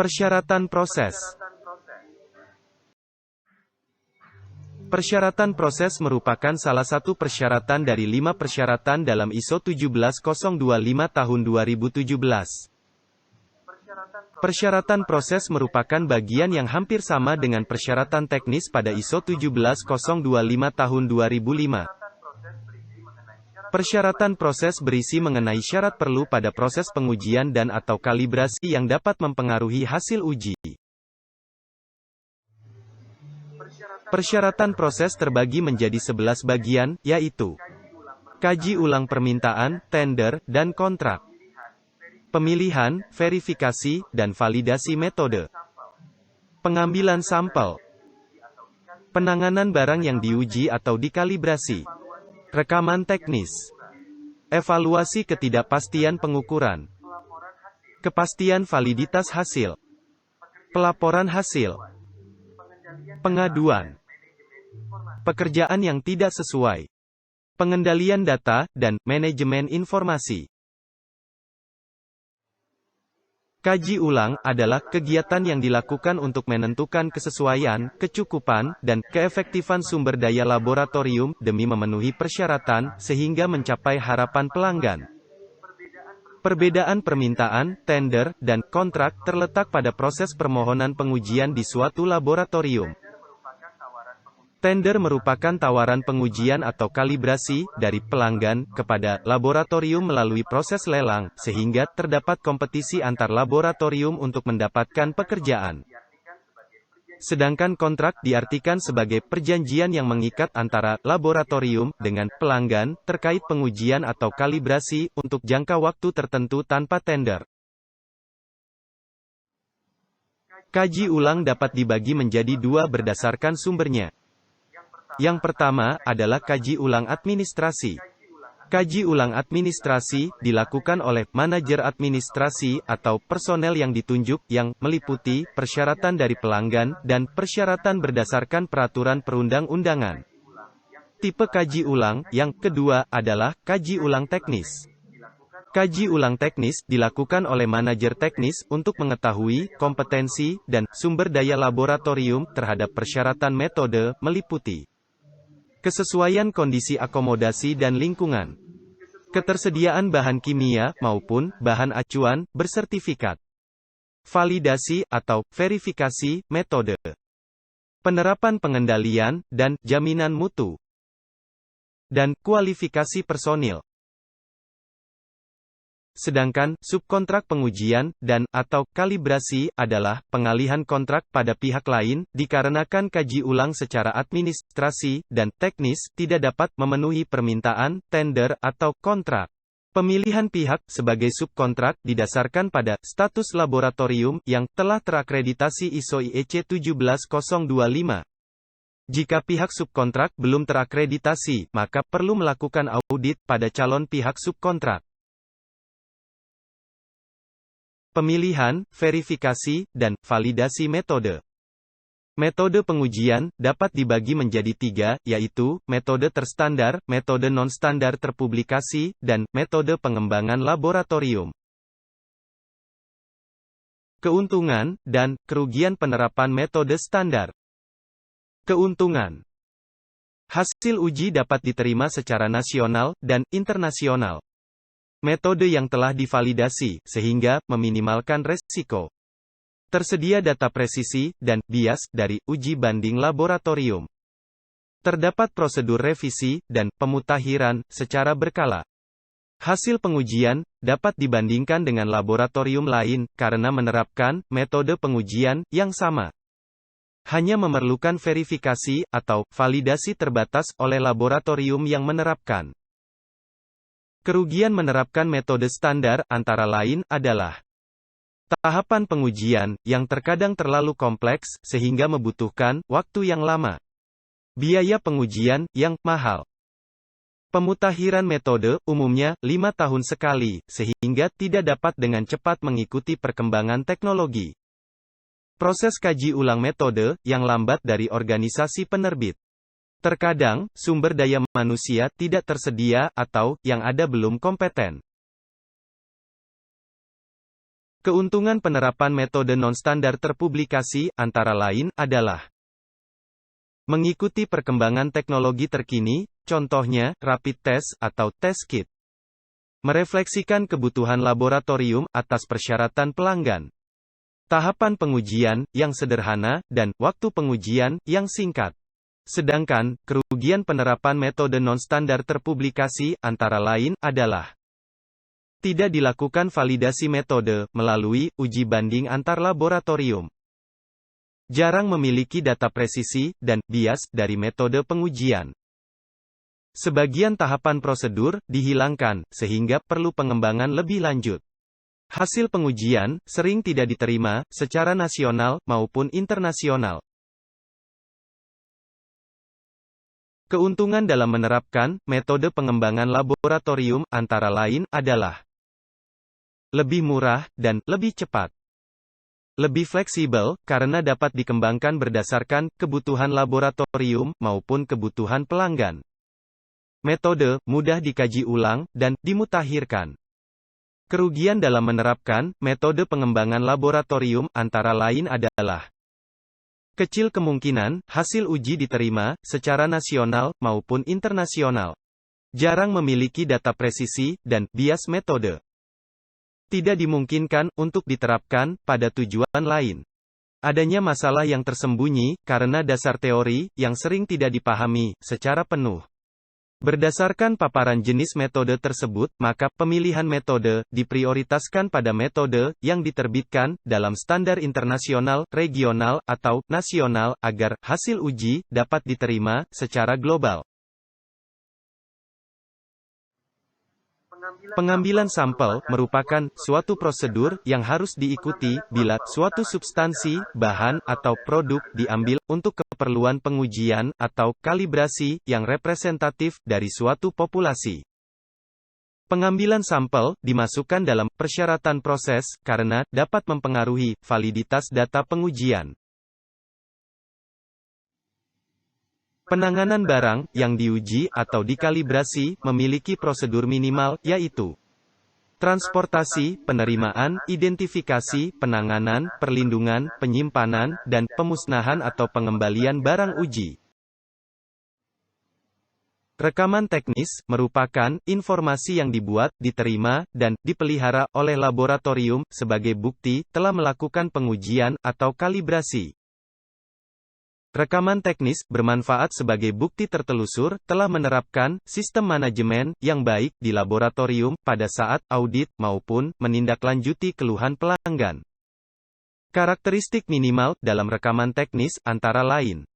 Persyaratan proses. Persyaratan proses merupakan salah satu persyaratan dari 5 persyaratan dalam ISO 17025 tahun 2017. Persyaratan proses merupakan bagian yang hampir sama dengan persyaratan teknis pada ISO 17025 tahun 2005. Persyaratan proses berisi mengenai syarat perlu pada proses pengujian dan atau kalibrasi yang dapat mempengaruhi hasil uji. Persyaratan proses terbagi menjadi 11 bagian, yaitu kaji ulang permintaan, tender, dan kontrak, pemilihan, verifikasi, dan validasi metode, pengambilan sampel, penanganan barang yang diuji atau dikalibrasi, rekaman teknis, evaluasi ketidakpastian pengukuran, kepastian validitas hasil, pelaporan hasil, pengaduan, pekerjaan yang tidak sesuai, pengendalian data, dan manajemen informasi. Kaji ulang adalah kegiatan yang dilakukan untuk menentukan kesesuaian, kecukupan, dan keefektifan sumber daya laboratorium demi memenuhi persyaratan sehingga mencapai harapan pelanggan. Perbedaan permintaan, tender, dan kontrak terletak pada proses permohonan pengujian di suatu laboratorium. Tender merupakan tawaran pengujian atau kalibrasi dari pelanggan kepada laboratorium melalui proses lelang, sehingga terdapat kompetisi antar laboratorium untuk mendapatkan pekerjaan. Sedangkan kontrak diartikan sebagai perjanjian yang mengikat antara laboratorium dengan pelanggan terkait pengujian atau kalibrasi untuk jangka waktu tertentu tanpa tender. Kaji ulang dapat dibagi menjadi dua berdasarkan sumbernya. Yang pertama adalah kaji ulang administrasi. Kaji ulang administrasi dilakukan oleh manajer administrasi atau personel yang ditunjuk yang meliputi persyaratan dari pelanggan dan persyaratan berdasarkan peraturan perundang-undangan. Tipe kaji ulang yang kedua adalah kaji ulang teknis. Kaji ulang teknis dilakukan oleh manajer teknis untuk mengetahui kompetensi dan sumber daya laboratorium terhadap persyaratan metode meliputi kesesuaian kondisi akomodasi dan lingkungan, ketersediaan bahan kimia maupun bahan acuan bersertifikat, validasi atau verifikasi metode, penerapan pengendalian dan jaminan mutu, dan kualifikasi personil. Sedangkan, subkontrak pengujian, dan atau kalibrasi, adalah pengalihan kontrak pada pihak lain, dikarenakan kaji ulang secara administrasi, dan teknis, tidak dapat memenuhi permintaan, tender, atau kontrak. Pemilihan pihak, sebagai subkontrak, didasarkan pada status laboratorium, yang telah terakreditasi ISO IEC 17025. Jika pihak subkontrak belum terakreditasi, maka perlu melakukan audit pada calon pihak subkontrak. Pemilihan, verifikasi, dan validasi metode. Metode pengujian dapat dibagi menjadi 3, yaitu metode terstandar, metode non-standar terpublikasi, dan metode pengembangan laboratorium. Keuntungan dan kerugian penerapan metode standar. Keuntungan. Hasil uji dapat diterima secara nasional dan internasional. Metode yang telah divalidasi, sehingga meminimalkan resiko. Tersedia data presisi dan bias dari uji banding laboratorium. Terdapat prosedur revisi dan pemutakhiran secara berkala. Hasil pengujian dapat dibandingkan dengan laboratorium lain karena menerapkan metode pengujian yang sama. Hanya memerlukan verifikasi atau validasi terbatas oleh laboratorium yang menerapkan. Kerugian menerapkan metode standar, antara lain, adalah tahapan pengujian, yang terkadang terlalu kompleks, sehingga membutuhkan waktu yang lama. Biaya pengujian, yang mahal. Pemutakhiran metode, umumnya, 5 tahun sekali, sehingga tidak dapat dengan cepat mengikuti perkembangan teknologi. Proses kaji ulang metode, yang lambat dari organisasi penerbit. Terkadang, sumber daya manusia tidak tersedia, atau yang ada belum kompeten. Keuntungan penerapan metode non-standar terpublikasi, antara lain, adalah mengikuti perkembangan teknologi terkini, contohnya, rapid test, atau test kit. Merefleksikan kebutuhan laboratorium, atas persyaratan pelanggan. Tahapan pengujian, yang sederhana, dan waktu pengujian, yang singkat. Sedangkan, kerugian penerapan metode non-standar terpublikasi, antara lain, adalah tidak dilakukan validasi metode, melalui uji banding antar laboratorium. Jarang memiliki data presisi, dan bias, dari metode pengujian. Sebagian tahapan prosedur, dihilangkan, sehingga perlu pengembangan lebih lanjut. Hasil pengujian, sering tidak diterima, secara nasional, maupun internasional. Keuntungan dalam menerapkan metode pengembangan laboratorium, antara lain, adalah lebih murah, dan lebih cepat. Lebih fleksibel, karena dapat dikembangkan berdasarkan kebutuhan laboratorium maupun kebutuhan pelanggan. Metode mudah dikaji ulang dan dimutakhirkan. Kerugian dalam menerapkan metode pengembangan laboratorium, antara lain, adalah kecil kemungkinan hasil uji diterima secara nasional maupun internasional. Jarang memiliki data presisi dan bias metode. Tidak dimungkinkan untuk diterapkan pada tujuan lain. Adanya masalah yang tersembunyi karena dasar teori yang sering tidak dipahami secara penuh. Berdasarkan paparan jenis metode tersebut, maka pemilihan metode diprioritaskan pada metode yang diterbitkan dalam standar internasional, regional, atau nasional agar hasil uji dapat diterima secara global. Pengambilan sampel merupakan suatu prosedur yang harus diikuti bila suatu substansi, bahan, atau produk diambil untuk keperluan pengujian atau kalibrasi yang representatif dari suatu populasi. Pengambilan sampel dimasukkan dalam persyaratan proses karena dapat mempengaruhi validitas data pengujian. Penanganan barang yang diuji atau dikalibrasi memiliki prosedur minimal, yaitu transportasi, penerimaan, identifikasi, penanganan, perlindungan, penyimpanan, dan pemusnahan atau pengembalian barang uji. Rekaman teknis merupakan informasi yang dibuat, diterima, dan dipelihara oleh laboratorium sebagai bukti telah melakukan pengujian atau kalibrasi. Rekaman teknis bermanfaat sebagai bukti tertelusur telah menerapkan sistem manajemen yang baik di laboratorium pada saat audit maupun menindaklanjuti keluhan pelanggan. Karakteristik minimal dalam rekaman teknis antara lain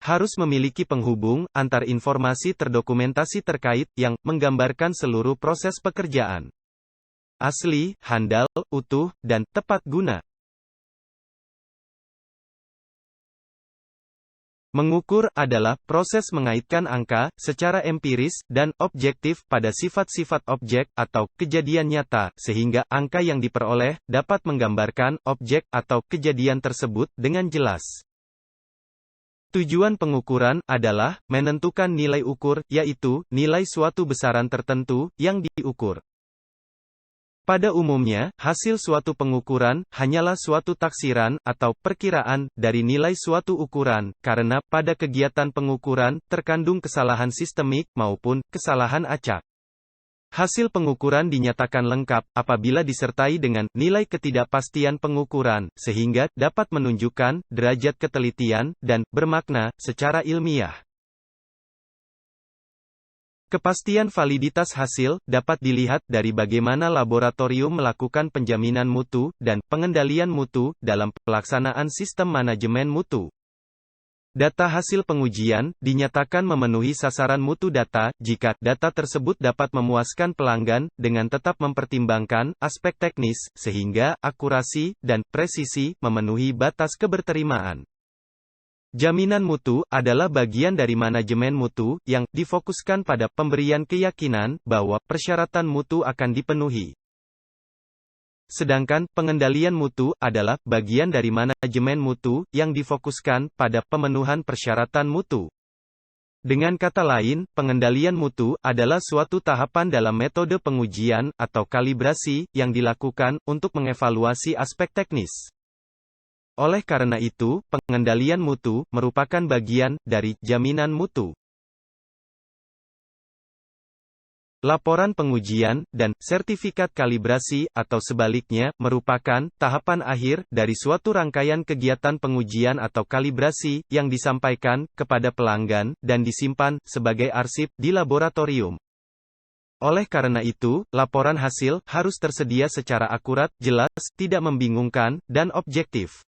harus memiliki penghubung antar informasi terdokumentasi terkait yang menggambarkan seluruh proses pekerjaan. Asli, handal, utuh, dan tepat guna. Mengukur adalah proses mengaitkan angka secara empiris dan objektif pada sifat-sifat objek atau kejadian nyata, sehingga angka yang diperoleh dapat menggambarkan objek atau kejadian tersebut dengan jelas. Tujuan pengukuran adalah menentukan nilai ukur, yaitu nilai suatu besaran tertentu yang diukur. Pada umumnya, hasil suatu pengukuran hanyalah suatu taksiran atau perkiraan dari nilai suatu ukuran, karena pada kegiatan pengukuran terkandung kesalahan sistemik maupun kesalahan acak. Hasil pengukuran dinyatakan lengkap apabila disertai dengan nilai ketidakpastian pengukuran, sehingga dapat menunjukkan derajat ketelitian dan bermakna secara ilmiah. Kepastian validitas hasil dapat dilihat dari bagaimana laboratorium melakukan penjaminan mutu dan pengendalian mutu dalam pelaksanaan sistem manajemen mutu. Data hasil pengujian dinyatakan memenuhi sasaran mutu data jika data tersebut dapat memuaskan pelanggan dengan tetap mempertimbangkan aspek teknis sehingga akurasi dan presisi memenuhi batas keberterimaan. Jaminan mutu adalah bagian dari manajemen mutu yang difokuskan pada pemberian keyakinan bahwa persyaratan mutu akan dipenuhi. Sedangkan pengendalian mutu adalah bagian dari manajemen mutu yang difokuskan pada pemenuhan persyaratan mutu. Dengan kata lain, pengendalian mutu adalah suatu tahapan dalam metode pengujian atau kalibrasi yang dilakukan untuk mengevaluasi aspek teknis. Oleh karena itu, pengendalian mutu merupakan bagian dari jaminan mutu. Laporan pengujian dan sertifikat kalibrasi atau sebaliknya merupakan tahapan akhir dari suatu rangkaian kegiatan pengujian atau kalibrasi yang disampaikan kepada pelanggan dan disimpan sebagai arsip di laboratorium. Oleh karena itu, laporan hasil harus tersedia secara akurat, jelas, tidak membingungkan, dan objektif.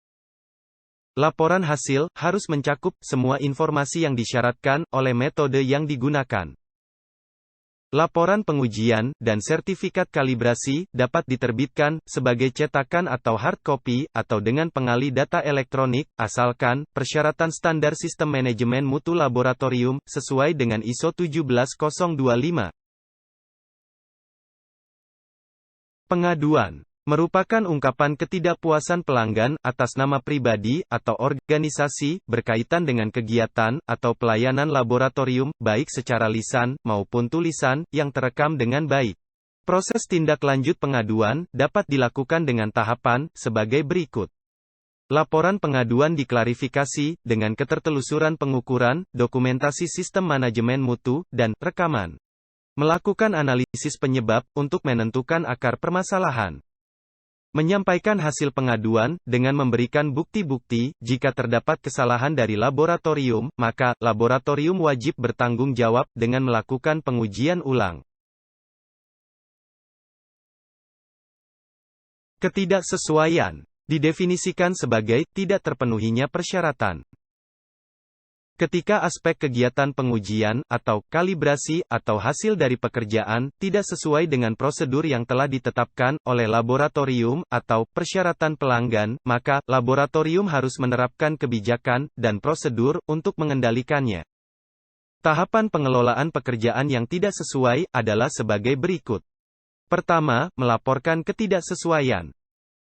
Laporan hasil harus mencakup semua informasi yang disyaratkan oleh metode yang digunakan. Laporan pengujian dan sertifikat kalibrasi dapat diterbitkan sebagai cetakan atau hard copy atau dengan pengali data elektronik, asalkan persyaratan standar sistem manajemen mutu laboratorium sesuai dengan ISO 17025. Pengaduan merupakan ungkapan ketidakpuasan pelanggan atas nama pribadi atau organisasi berkaitan dengan kegiatan atau pelayanan laboratorium, baik secara lisan maupun tulisan, yang terekam dengan baik. Proses tindak lanjut pengaduan dapat dilakukan dengan tahapan sebagai berikut. Laporan pengaduan diklarifikasi dengan ketertelusuran pengukuran, dokumentasi sistem manajemen mutu, dan rekaman. Melakukan analisis penyebab untuk menentukan akar permasalahan. Menyampaikan hasil pengaduan dengan memberikan bukti-bukti. Jika terdapat kesalahan dari laboratorium, maka laboratorium wajib bertanggung jawab dengan melakukan pengujian ulang. Ketidaksesuaian didefinisikan sebagai tidak terpenuhinya persyaratan. Ketika aspek kegiatan pengujian, atau kalibrasi, atau hasil dari pekerjaan, tidak sesuai dengan prosedur yang telah ditetapkan oleh laboratorium, atau persyaratan pelanggan, maka laboratorium harus menerapkan kebijakan dan prosedur untuk mengendalikannya. Tahapan pengelolaan pekerjaan yang tidak sesuai adalah sebagai berikut. Pertama, melaporkan ketidaksesuaian.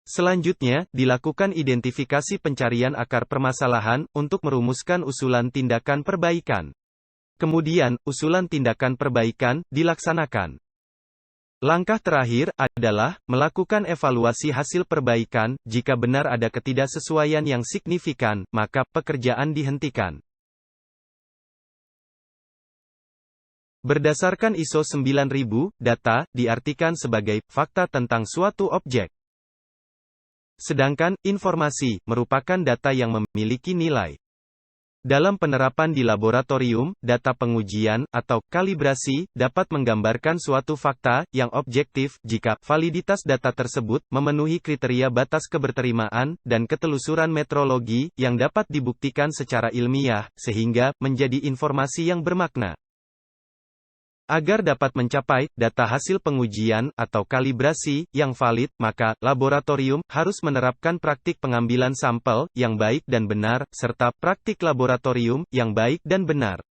Selanjutnya, dilakukan identifikasi pencarian akar permasalahan, untuk merumuskan usulan tindakan perbaikan. Kemudian, usulan tindakan perbaikan dilaksanakan. Langkah terakhir adalah melakukan evaluasi hasil perbaikan. Jika benar ada ketidaksesuaian yang signifikan, maka pekerjaan dihentikan. Berdasarkan ISO 9000, data diartikan sebagai fakta tentang suatu objek. Sedangkan, informasi merupakan data yang memiliki nilai. Dalam penerapan di laboratorium, data pengujian atau kalibrasi dapat menggambarkan suatu fakta yang objektif jika validitas data tersebut memenuhi kriteria batas keberterimaan dan ketelusuran metrologi yang dapat dibuktikan secara ilmiah, sehingga menjadi informasi yang bermakna. Agar dapat mencapai data hasil pengujian atau kalibrasi yang valid, maka laboratorium harus menerapkan praktik pengambilan sampel yang baik dan benar, serta praktik laboratorium yang baik dan benar.